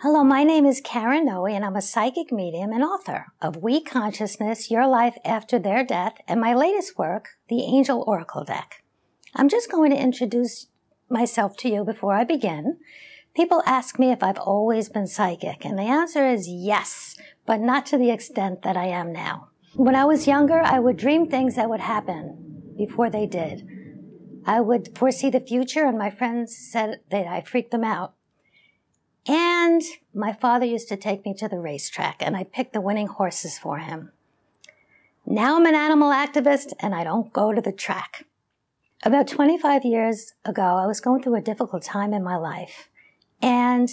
Hello, my name is Karen Noe, and I'm a psychic medium and author of We Consciousness, Your Life After Their Death, and my latest work, the Angel Oracle Deck. I'm just going to introduce myself to you before I begin. People ask me if I've always been psychic, and the answer is yes, but not to the extent that I am now. When I was younger, I would dream things that would happen before they did. I would foresee the future, and my friends said that I freaked them out. And my father used to take me to the racetrack, and I picked the winning horses for him. Now I'm an animal activist, and I don't go to the track. About 25 years ago, I was going through a difficult time in my life, and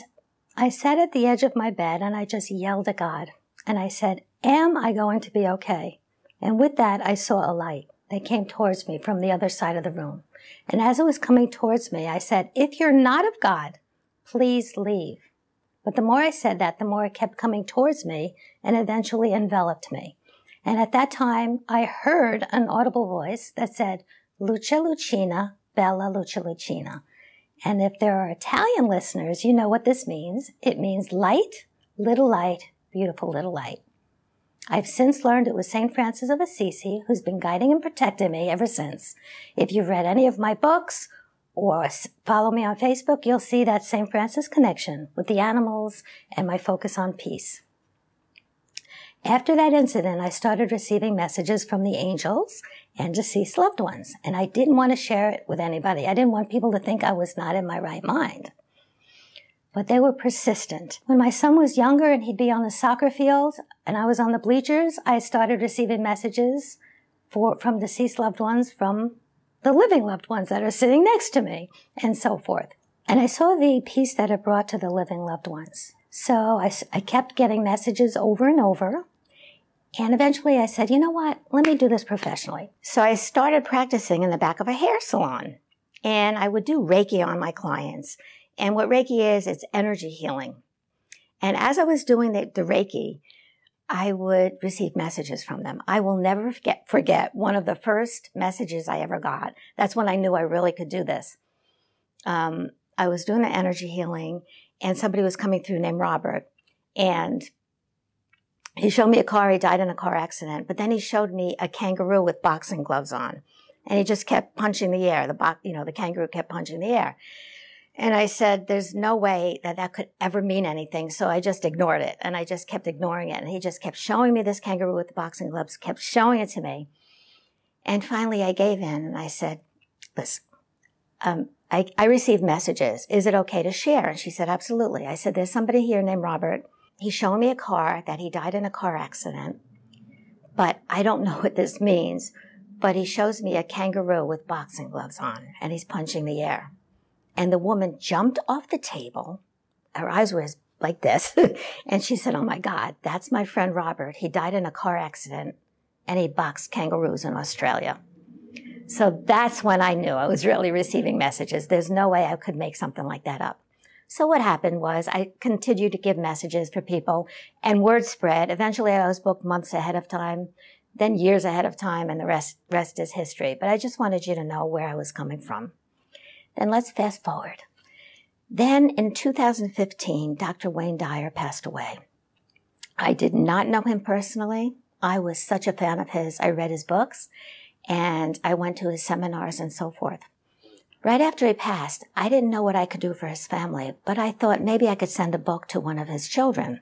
I sat at the edge of my bed, and I just yelled at God, and I said, am I going to be okay? And with that, I saw a light that came towards me from the other side of the room. And as it was coming towards me, I said, if you're not of God, please leave. But the more I said that, the more it kept coming towards me and eventually enveloped me. And at that time, I heard an audible voice that said, Luce Lucina, Bella Luce Lucina. And if there are Italian listeners, you know what this means. It means light, beautiful little light. I've since learned it was St. Francis of Assisi who's been guiding and protecting me ever since. If you've read any of my books, or follow me on Facebook, you'll see that St. Francis connection with the animals and my focus on peace. After that incident, I started receiving messages from the angels and deceased loved ones, and I didn't want to share it with anybody. I didn't want people to think I was not in my right mind. But they were persistent. When my son was younger and he'd be on the soccer field and I was on the bleachers, I started receiving messages from deceased loved ones, from the living loved ones that are sitting next to me, and so forth. And I saw the peace that it brought to the living loved ones. So I kept getting messages over and over. And eventually I said, you know what? Let me do this professionally. So I started practicing in the back of a hair salon. And I would do Reiki on my clients. And what Reiki is, it's energy healing. And as I was doing the Reiki, I would receive messages from them. I will never forget one of the first messages I ever got. That's when I knew I really could do this. I was doing the energy healing, and somebody was coming through named Robert. And he showed me a car. He died in a car accident. But then he showed me a kangaroo with boxing gloves on. And he just kept punching the air. The kangaroo kept punching the air. And I said, there's no way that could ever mean anything. So I just ignored it. And I just kept ignoring it. And he just kept showing me this kangaroo with the boxing gloves, kept showing it to me. And finally I gave in and I said, listen, I received messages. Is it okay to share? And she said, absolutely. I said, there's somebody here named Robert. He's showing me a car that he died in a car accident. But I don't know what this means. But he shows me a kangaroo with boxing gloves on. And he's punching the air. And the woman jumped off the table. Her eyes were like this. And she said, oh my God, that's my friend Robert. He died in a car accident and he boxed kangaroos in Australia. So that's when I knew I was really receiving messages. There's no way I could make something like that up. So what happened was I continued to give messages for people and word spread. Eventually I was booked months ahead of time, then years ahead of time, and the rest is history. But I just wanted you to know where I was coming from. Then let's fast forward. Then in 2015, Dr. Wayne Dyer passed away. I did not know him personally. I was such a fan of his. I read his books and I went to his seminars and so forth. Right after he passed, I didn't know what I could do for his family, but I thought maybe I could send a book to one of his children.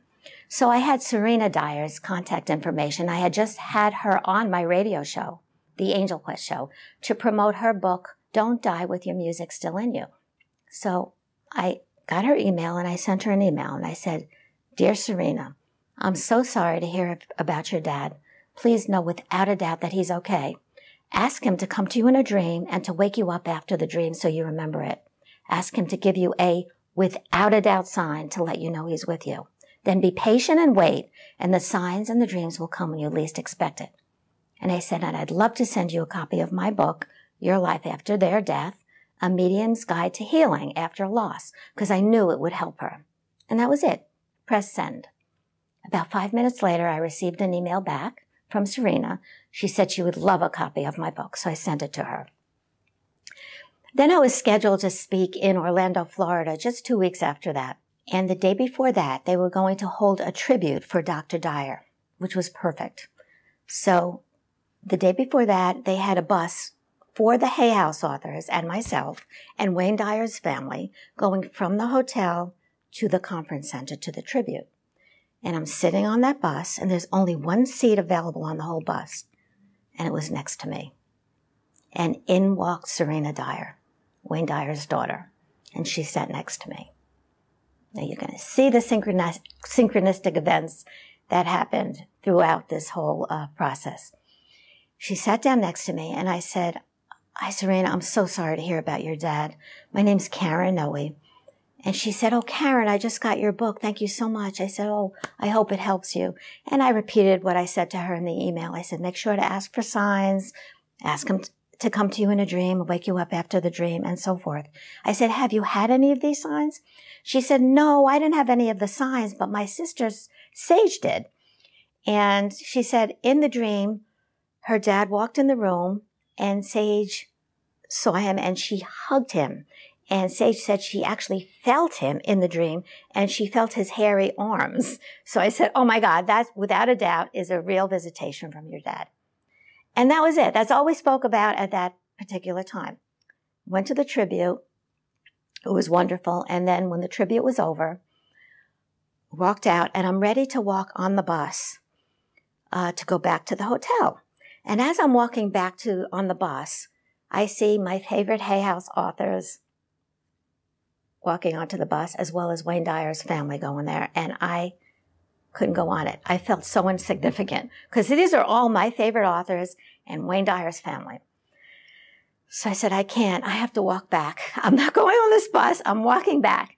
So I had Serena Dyer's contact information. I had just had her on my radio show, the Angel Quest show, to promote her book, Don't Die With Your Music Still in You. So I got her email and I sent her an email and I said, Dear Serena, I'm so sorry to hear about your dad. Please know without a doubt that he's okay. Ask him to come to you in a dream and to wake you up after the dream so you remember it. Ask him to give you a without a doubt sign to let you know he's with you. Then be patient and wait, and the signs and the dreams will come when you least expect it. And I said, and I'd love to send you a copy of my book, Your Life After Their Death, A Medium's Guide to Healing After Loss, because I knew it would help her. And that was it. Press send. About 5 minutes later, I received an email back from Serena. She said she would love a copy of my book, so I sent it to her. Then I was scheduled to speak in Orlando, Florida, just 2 weeks after that. And the day before that, they were going to hold a tribute for Dr. Dyer, which was perfect. So the day before that, they had a bus for the Hay House authors and myself and Wayne Dyer's family going from the hotel to the conference center to the tribute. And I'm sitting on that bus, and there's only one seat available on the whole bus, and it was next to me. And in walked Serena Dyer, Wayne Dyer's daughter, and she sat next to me. Now you're going to see the synchronistic events that happened throughout this whole process. She sat down next to me, and I said, "Hi, Serena, I'm so sorry to hear about your dad. My name's Karen Noe." And she said, "Oh, Karen, I just got your book. Thank you so much." I said, "Oh, I hope it helps you." And I repeated what I said to her in the email. I said, "Make sure to ask for signs, ask him to come to you in a dream, wake you up after the dream," and so forth. I said, "Have you had any of these signs?" She said, "No, I didn't have any of the signs, but my sister Sage did." And she said, in the dream, her dad walked in the room, and Sage saw him, and she hugged him. And Sage said she actually felt him in the dream, and she felt his hairy arms. So I said, "Oh my God, that without a doubt is a real visitation from your dad." And that was it. That's all we spoke about at that particular time. Went to the tribute. It was wonderful. And then when the tribute was over, walked out, and I'm ready to walk on the bus to go back to the hotel. And as I'm walking back on the bus, I see my favorite Hay House authors walking onto the bus, as well as Wayne Dyer's family going there. And I couldn't go on it. I felt so insignificant because these are all my favorite authors and Wayne Dyer's family. So I said, I can't. I have to walk back. I'm not going on this bus. I'm walking back.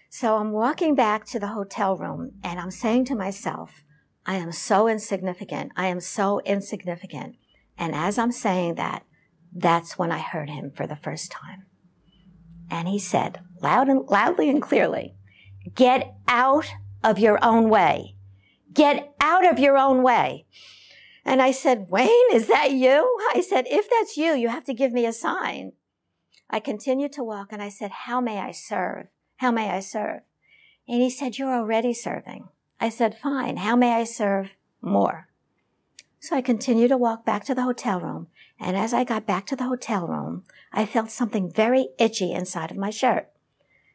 So I'm walking back to the hotel room, and I'm saying to myself, I am so insignificant. I am so insignificant. And as I'm saying that, that's when I heard him for the first time. And he said, loudly and clearly, "Get out of your own way. Get out of your own way." And I said, "Wayne, is that you?" I said, "If that's you, you have to give me a sign." I continued to walk, and I said, "How may I serve? How may I serve?" And he said, "You're already serving." I said, "Fine. How may I serve more?" So I continued to walk back to the hotel room. And as I got back to the hotel room, I felt something very itchy inside of my shirt.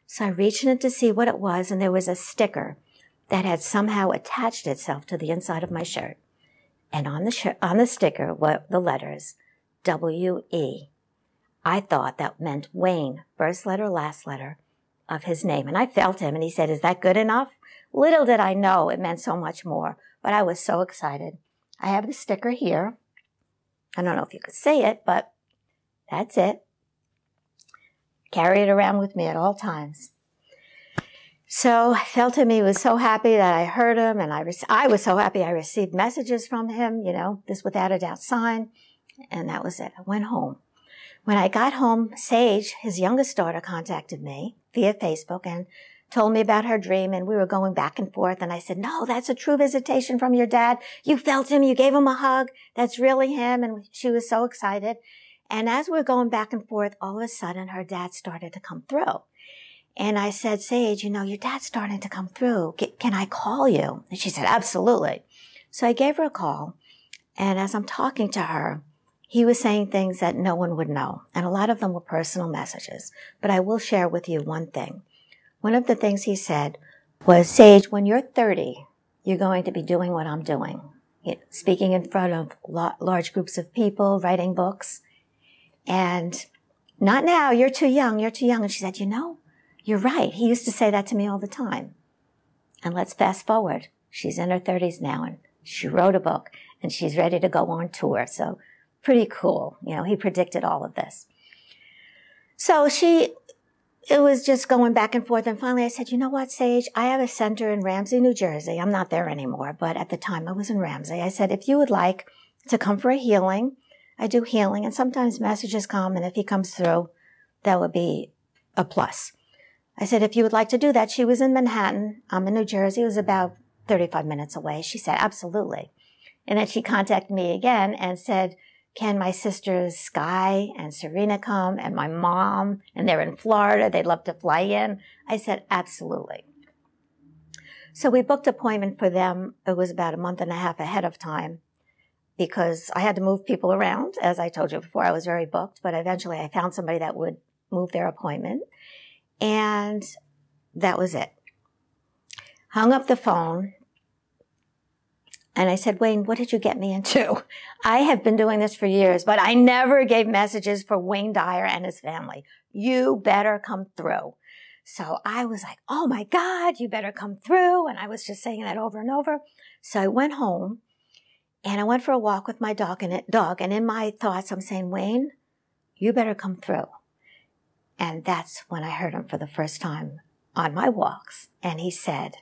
So I reached in to see what it was, and there was a sticker that had somehow attached itself to the inside of my shirt. And on the sticker were the letters W-E. I thought that meant Wayne, first letter, last letter of his name. And I felt him, and he said, "Is that good enough?" Little did I know it meant so much more, but I was so excited. I have the sticker here. I don't know if you could see it, but that's it. Carry it around with me at all times. So I felt him. He was so happy that I heard him, and I was so happy I received messages from him, this without a doubt sign, and that was it. I went home. When I got home, Sage, his youngest daughter, contacted me via Facebook and told me about her dream, and we were going back and forth, and I said, "No, that's a true visitation from your dad. You felt him. You gave him a hug. That's really him." And she was so excited. And as we were going back and forth, all of a sudden, her dad started to come through. And I said, "Sage, your dad's starting to come through. Can I call you?" And she said, "Absolutely." So I gave her a call. And as I'm talking to her, he was saying things that no one would know. And a lot of them were personal messages. But I will share with you one thing. One of the things he said was, "Sage, when you're 30, you're going to be doing what I'm doing. Speaking in front of large groups of people, writing books. And not now. You're too young. You're too young." And she said, "You're right. He used to say that to me all the time." And let's fast forward. She's in her 30s now, and she wrote a book, and she's ready to go on tour. So pretty cool. He predicted all of this. So it was just going back and forth. And finally I said, "You know what, Sage? I have a center in Ramsey, New Jersey. I'm not there anymore, but at the time I was in Ramsey." I said, "If you would like to come for a healing, I do healing, and sometimes messages come, and if he comes through, that would be a plus." I said, "If you would like to do that." She was in Manhattan. I'm in New Jersey. It was about 35 minutes away. She said, "Absolutely." And then she contacted me again and said, "Can my sisters Sky and Serena come, and my mom, and they're in Florida. They'd love to fly in." I said, "Absolutely." So we booked an appointment for them. It was about a month and a half ahead of time because I had to move people around. As I told you before, I was very booked, but eventually I found somebody that would move their appointment. And that was it. Hung up the phone. And I said, Wayne, what did you get me into? I have been doing this for years, but I never gave messages for Wayne Dyer and his family. You better come through. So I was like, oh my God, you better come through. And I was just saying that over and over. So I went home and I went for a walk with my dog. And in my thoughts, I'm saying, Wayne, you better come through. And that's when I heard him for the first time on my walks. And he said,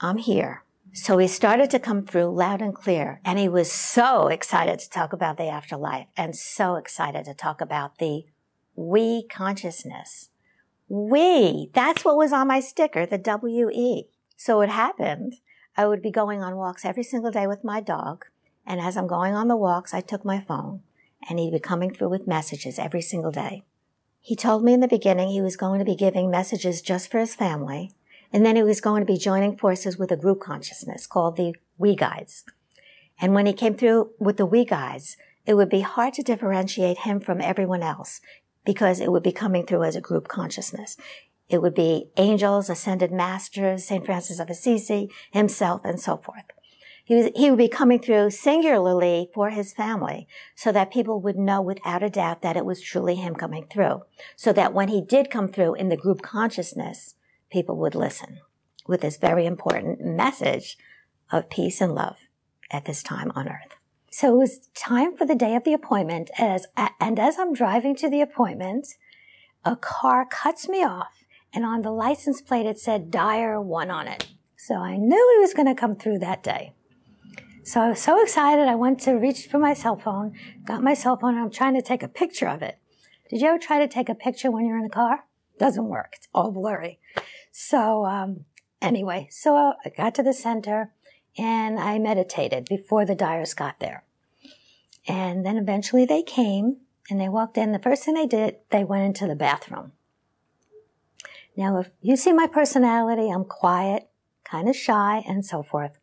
I'm here. So he started to come through loud and clear. And he was so excited to talk about the afterlife and so excited to talk about the we consciousness. We, that's what was on my sticker, the W-E. So it happened. I would be going on walks every single day with my dog. And as I'm going on the walks, I took my phone and he'd be coming through with messages every single day. He told me in the beginning he was going to be giving messages just for his family. And then he was going to be joining forces with a group consciousness called the We Guides. And when he came through with the We Guides, it would be hard to differentiate him from everyone else because it would be coming through as a group consciousness. It would be angels, ascended masters, St. Francis of Assisi, himself, and so forth. He would be coming through singularly for his family so that people would know without a doubt that it was truly him coming through. So that when he did come through in the group consciousness, people would listen with this very important message of peace and love at this time on earth. So it was time for the day of the appointment, as I'm driving to the appointment, a car cuts me off, and on the license plate it said Dyer 1 on it. So I knew he was going to come through that day. So I was so excited, I went to reach for my cell phone, got my cell phone, and I'm trying to take a picture of it. Did you ever try to take a picture when you're in a car? Doesn't work. It's all blurry. So anyway, so I got to the center and I meditated before the Dyers got there. And then eventually they came and they walked in. The first thing they did, they went into the bathroom. Now, if you see my personality, I'm quiet, kind of shy, and so forth.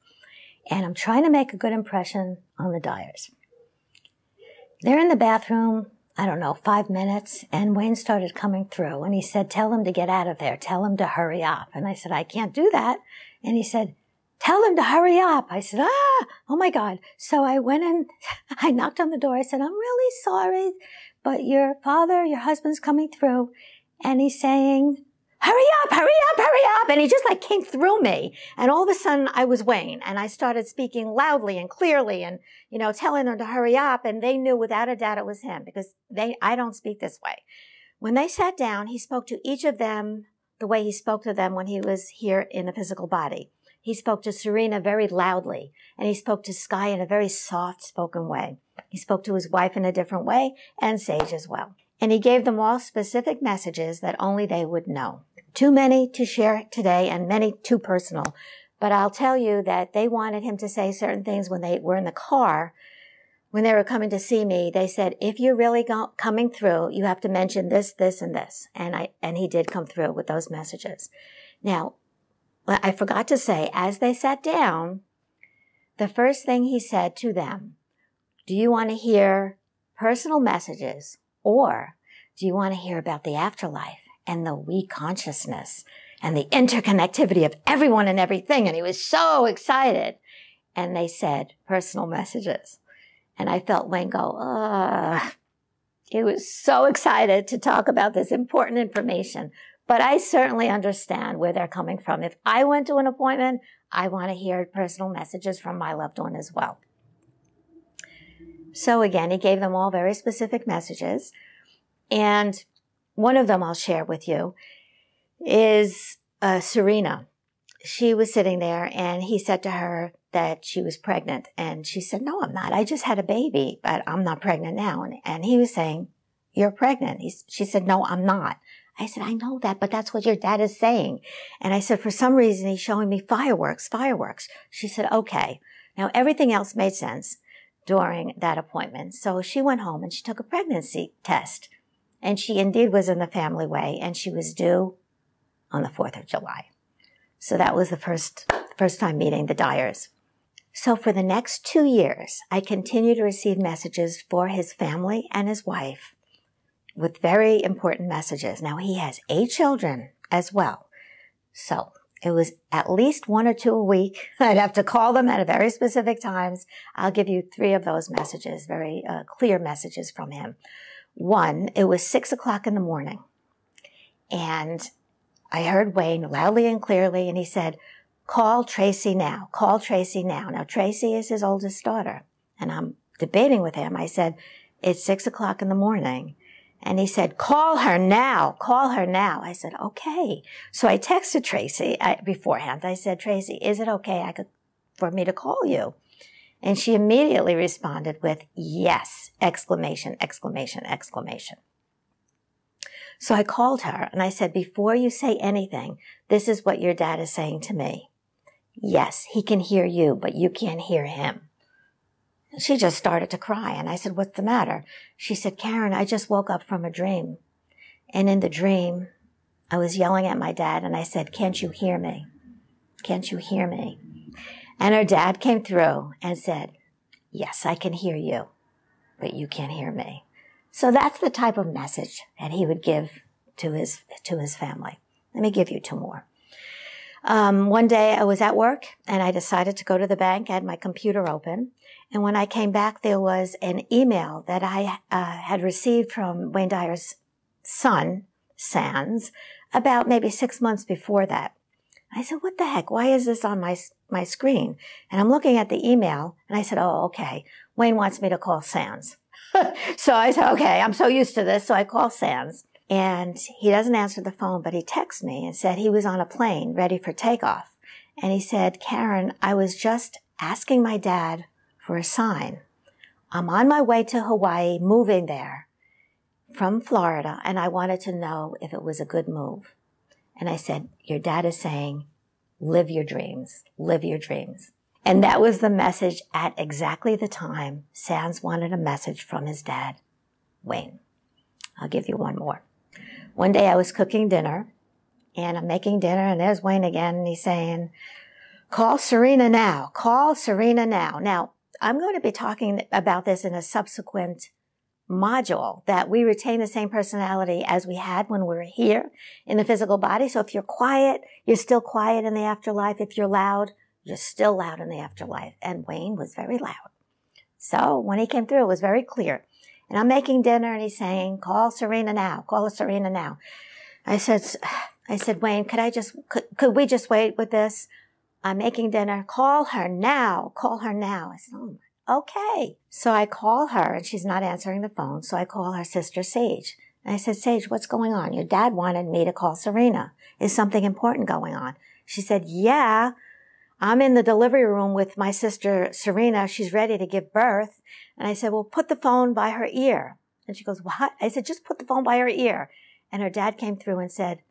And I'm trying to make a good impression on the Dyers. They're in the bathroom, I don't know, 5 minutes, and Wayne started coming through, and he said, tell him to get out of there, tell him to hurry up. And I said, I can't do that. And he said, tell him to hurry up. I said, oh my God. So I went in, I knocked on the door, I said, I'm really sorry, but your husband's coming through, and he's saying, hurry up, hurry up, hurry up. And he just like came through me. And all of a sudden I was Wayne and I started speaking loudly and clearly and, telling them to hurry up. And they knew without a doubt it was him because I don't speak this way. When they sat down, he spoke to each of them the way he spoke to them when he was here in a physical body. He spoke to Serena very loudly and he spoke to Sky in a very soft spoken way. He spoke to his wife in a different way and Sage as well. And he gave them all specific messages that only they would know. Too many to share today and many too personal. But I'll tell you that they wanted him to say certain things when they were in the car. When they were coming to see me, they said, if you're really coming through, you have to mention this, this, and this. And he did come through with those messages. Now, I forgot to say, as they sat down, the first thing he said to them, do you want to hear personal messages or do you want to hear about the afterlife? And the we consciousness and the interconnectivity of everyone and everything. And he was so excited. And they said personal messages. And I felt Wayne go, he was so excited to talk about this important information. But I certainly understand where they're coming from. If I went to an appointment, I want to hear personal messages from my loved one as well. So again, he gave them all very specific messages. And one of them I'll share with you is Serena. She was sitting there and he said to her that she was pregnant. And she said, no, I'm not. I just had a baby, but I'm not pregnant now. And he was saying, you're pregnant. She said, no, I'm not. I said, I know that, but that's what your dad is saying. And I said, for some reason, he's showing me fireworks. She said, okay. Now, everything else made sense during that appointment. So she went home and she took a pregnancy test. And she indeed was in the family way, and she was due on the 4th of July. So that was the first time meeting the Dyers. So for the next 2 years, I continued to receive messages for his family and his wife with very important messages. Now, he has 8 children as well. So it was at least 1 or 2 a week. I'd have to call them at very specific times. I'll give you 3 of those messages, very clear messages from him. One, it was 6 o'clock in the morning. And I heard Wayne loudly and clearly, and he said, "Call Tracy now. Call Tracy now." Now, Tracy is his oldest daughter. And I'm debating with him. I said, "It's 6 o'clock in the morning." And he said, "Call her now. Call her now." I said, "Okay." So I texted Tracy beforehand. I said, "Tracy, is it okay for me to call you?" And she immediately responded with, "Yes!" Exclamation, exclamation, exclamation. So I called her and I said, "Before you say anything, this is what your dad is saying to me. Yes, he can hear you, but you can't hear him." She just started to cry, and I said, "What's the matter?" She said, "Karen, I just woke up from a dream. And in the dream, I was yelling at my dad, and I said, 'Can't you hear me? Can't you hear me?' And her dad came through and said, 'Yes, I can hear you, but you can't hear me.'" So that's the type of message that he would give to his family. Let me give you 2 more. One day I was at work and I decided to go to the bank. I had my computer open. And when I came back, there was an email that I had received from Wayne Dyer's son, Sans, about maybe 6 months before that. I said, "What the heck? Why is this on my screen?" And I'm looking at the email and I said, "Oh, okay. Wayne wants me to call Sans." So I said, "Okay, I'm so used to this." So I call Sans. And he doesn't answer the phone, but he texts me and said he was on a plane ready for takeoff. And he said, "Karen, I was just asking my dad for a sign. I'm on my way to Hawaii, moving there from Florida, and I wanted to know if it was a good move." And I said, "Your dad is saying, live your dreams, live your dreams." And that was the message at exactly the time Sans wanted a message from his dad, Wayne. I'll give you 1 more. One day I was cooking dinner, and I'm making dinner, and there's Wayne again, and he's saying, "Call Serena now. Call Serena now." Now, I'm going to be talking about this in a subsequent module, that we retain the same personality as we had when we were here in the physical body. So if you're quiet, you're still quiet in the afterlife. If you're loud, you're still loud in the afterlife. And Wayne was very loud. So when he came through, it was very clear. And I'm making dinner, and he's saying, "Call Serena now. Call Serena now." I said, "Wayne, could we just wait with this? I'm making dinner. Call her now. Call her now." I said, "Oh, okay." So I call her, and she's not answering the phone. So I call her sister, Sage. And I said, "Sage, what's going on? Your dad wanted me to call Serena. Is something important going on?" She said, "Yeah, I'm in the delivery room with my sister, Serena. She's ready to give birth." And I said, "Well, put the phone by her ear." And she goes, "What?" I said, "Just put the phone by her ear." And her dad came through and said,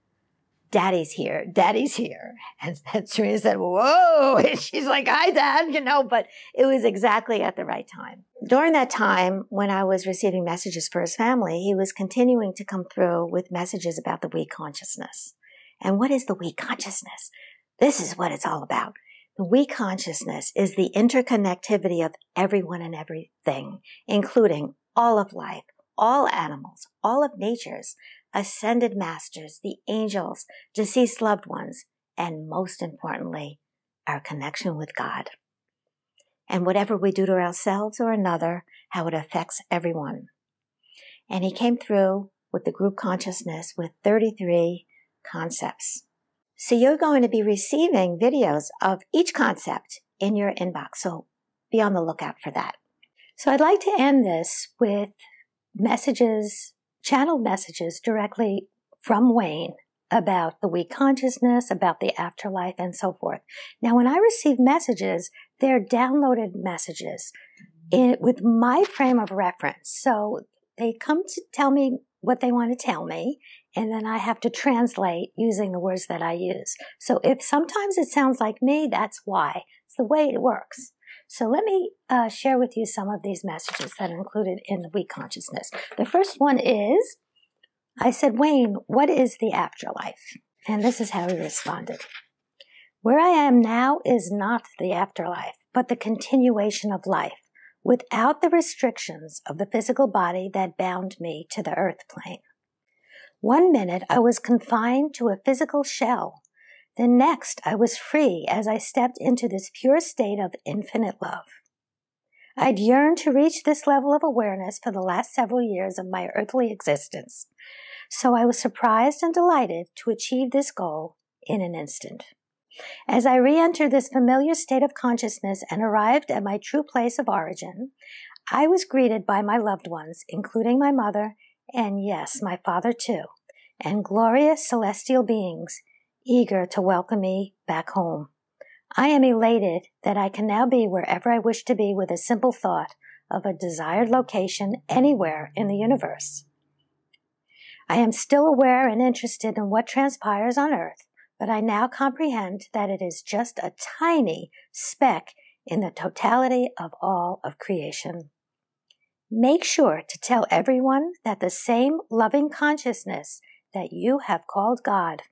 "Daddy's here. Daddy's here." And Serena said, "Whoa." And she's like, "Hi, Dad," but it was exactly at the right time. During that time, when I was receiving messages for his family, he was continuing to come through with messages about the we consciousness. And what is the we consciousness? This is what it's all about. The we consciousness is the interconnectivity of everyone and everything, including all of life, all animals, all of nature's ascended masters, the angels, deceased loved ones, and most importantly, our connection with God. And whatever we do to ourselves or another, how it affects everyone. And he came through with the group consciousness with 33 concepts. So you're going to be receiving videos of each concept in your inbox. So be on the lookout for that. So I'd like to end this with messages, channeled messages directly from Wayne about the we consciousness, about the afterlife, and so forth. Now, when I receive messages, they're downloaded messages with my frame of reference. So they come to tell me what they want to tell me, and then I have to translate using the words that I use. So if sometimes it sounds like me, that's why. It's the way it works. So let me share with you some of these messages that are included in the we consciousness. The first one is, I said, "Wayne, what is the afterlife?" And this is how he responded. Where I am now is not the afterlife, but the continuation of life, without the restrictions of the physical body that bound me to the earth plane. 1 minute I was confined to a physical shell. The next I was free as I stepped into this pure state of infinite love. I'd yearned to reach this level of awareness for the last several years of my earthly existence, so I was surprised and delighted to achieve this goal in an instant. As I re-entered this familiar state of consciousness and arrived at my true place of origin, I was greeted by my loved ones, including my mother, and yes, my father too, and glorious celestial beings, eager to welcome me back home. I am elated that I can now be wherever I wish to be with a simple thought of a desired location anywhere in the universe. I am still aware and interested in what transpires on Earth, but I now comprehend that it is just a tiny speck in the totality of all of creation. Make sure to tell everyone that the same loving consciousness that you have called God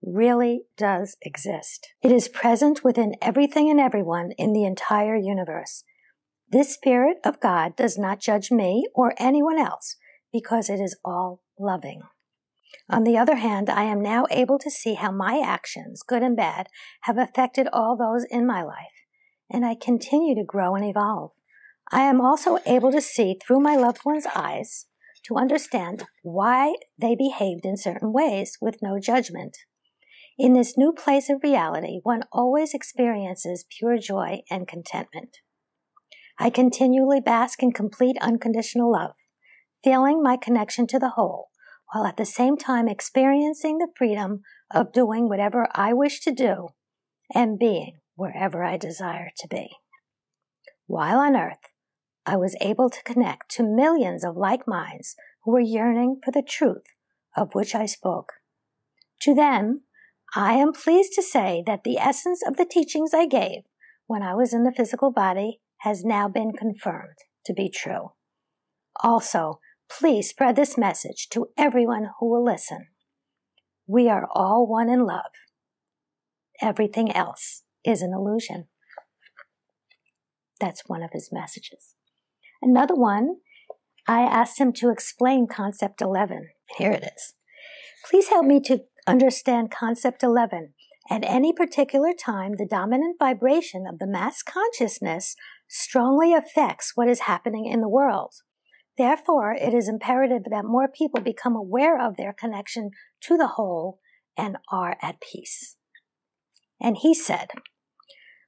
really does exist. It is present within everything and everyone in the entire universe. This Spirit of God does not judge me or anyone else because it is all loving. On the other hand, I am now able to see how my actions, good and bad, have affected all those in my life, and I continue to grow and evolve. I am also able to see through my loved one's eyes to understand why they behaved in certain ways with no judgment. In this new place of reality, one always experiences pure joy and contentment. I continually bask in complete unconditional love, feeling my connection to the whole, while at the same time experiencing the freedom of doing whatever I wish to do and being wherever I desire to be. While on Earth, I was able to connect to millions of like minds who were yearning for the truth of which I spoke. To them, I am pleased to say that the essence of the teachings I gave when I was in the physical body has now been confirmed to be true. Also, please spread this message to everyone who will listen. We are all one in love. Everything else is an illusion. That's one of his messages. Another one, I asked him to explain concept 11. Here it is. Please help me to understand concept 11. At any particular time, the dominant vibration of the mass consciousness strongly affects what is happening in the world. Therefore, it is imperative that more people become aware of their connection to the whole and are at peace. And he said,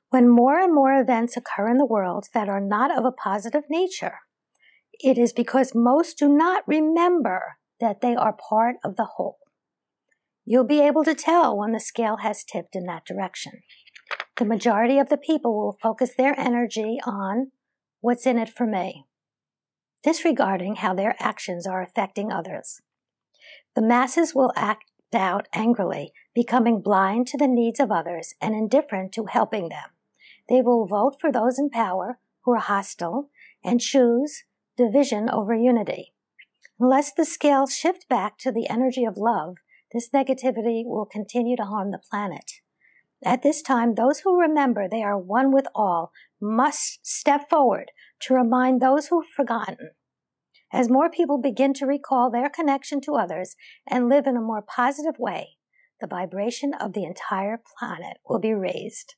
when more and more events occur in the world that are not of a positive nature, it is because most do not remember that they are part of the whole. You'll be able to tell when the scale has tipped in that direction. The majority of the people will focus their energy on what's in it for me, disregarding how their actions are affecting others. The masses will act out angrily, becoming blind to the needs of others and indifferent to helping them. They will vote for those in power who are hostile and choose division over unity. Unless the scales shift back to the energy of love, this negativity will continue to harm the planet. At this time, those who remember they are one with all must step forward to remind those who've forgotten. As more people begin to recall their connection to others and live in a more positive way, the vibration of the entire planet will be raised,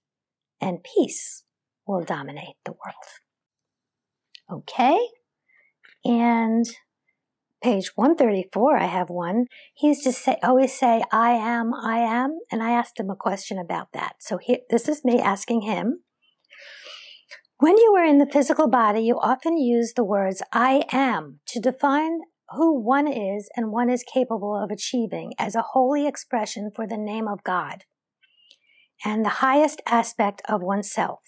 and peace will dominate the world. Okay? And page 134, I have one. He used to always say, I am, and I asked him a question about that. So this is me asking him. When you are in the physical body, you often use the words I am to define who one is and one is capable of achieving as a holy expression for the name of God and the highest aspect of oneself.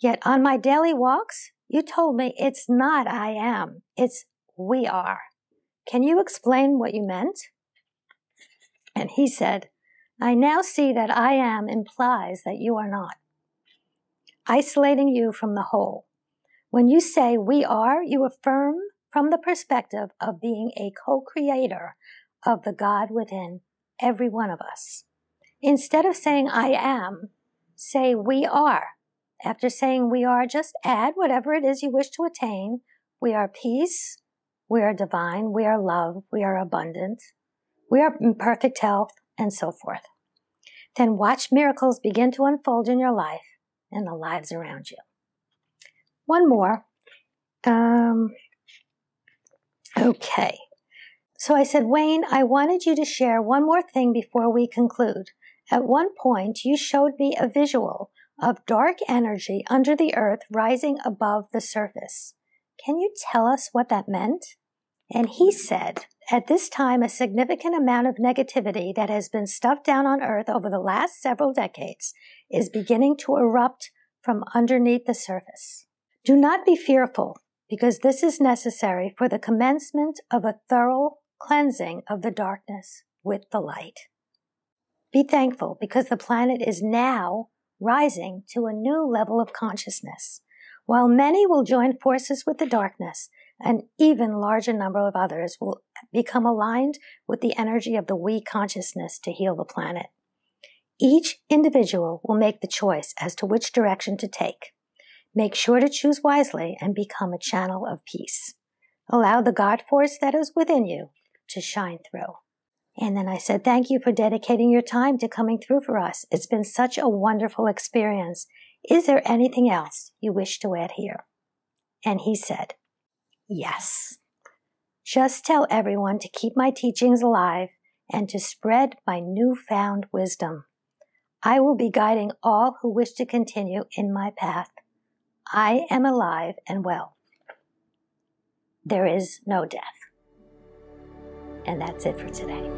Yet on my daily walks, you told me it's not I am, it's we are. Can you explain what you meant? And he said, I now see that I am implies that you are not, isolating you from the whole. When you say we are, you affirm from the perspective of being a co-creator of the God within every one of us. Instead of saying I am, say we are. After saying we are, just add whatever it is you wish to attain. We are peace. We are divine. We are love. We are abundant. We are in perfect health, and so forth. Then watch miracles begin to unfold in your life and the lives around you. One more. Okay. So I said, Wayne, I wanted you to share one more thing before we conclude. At one point, you showed me a visual of dark energy under the earth rising above the surface. Can you tell us what that meant? And he said, at this time, a significant amount of negativity that has been stuffed down on earth over the last several decades is beginning to erupt from underneath the surface. Do not be fearful, because this is necessary for the commencement of a thorough cleansing of the darkness with the light. Be thankful, because the planet is now rising to a new level of consciousness. While many will join forces with the darkness, an even larger number of others will become aligned with the energy of the we consciousness to heal the planet. Each individual will make the choice as to which direction to take. Make sure to choose wisely and become a channel of peace. Allow the God force that is within you to shine through. And then I said, thank you for dedicating your time to coming through for us. It's been such a wonderful experience. Is there anything else you wish to add here? And he said, yes. Just tell everyone to keep my teachings alive and to spread my newfound wisdom. I will be guiding all who wish to continue in my path. I am alive and well. There is no death. And that's it for today.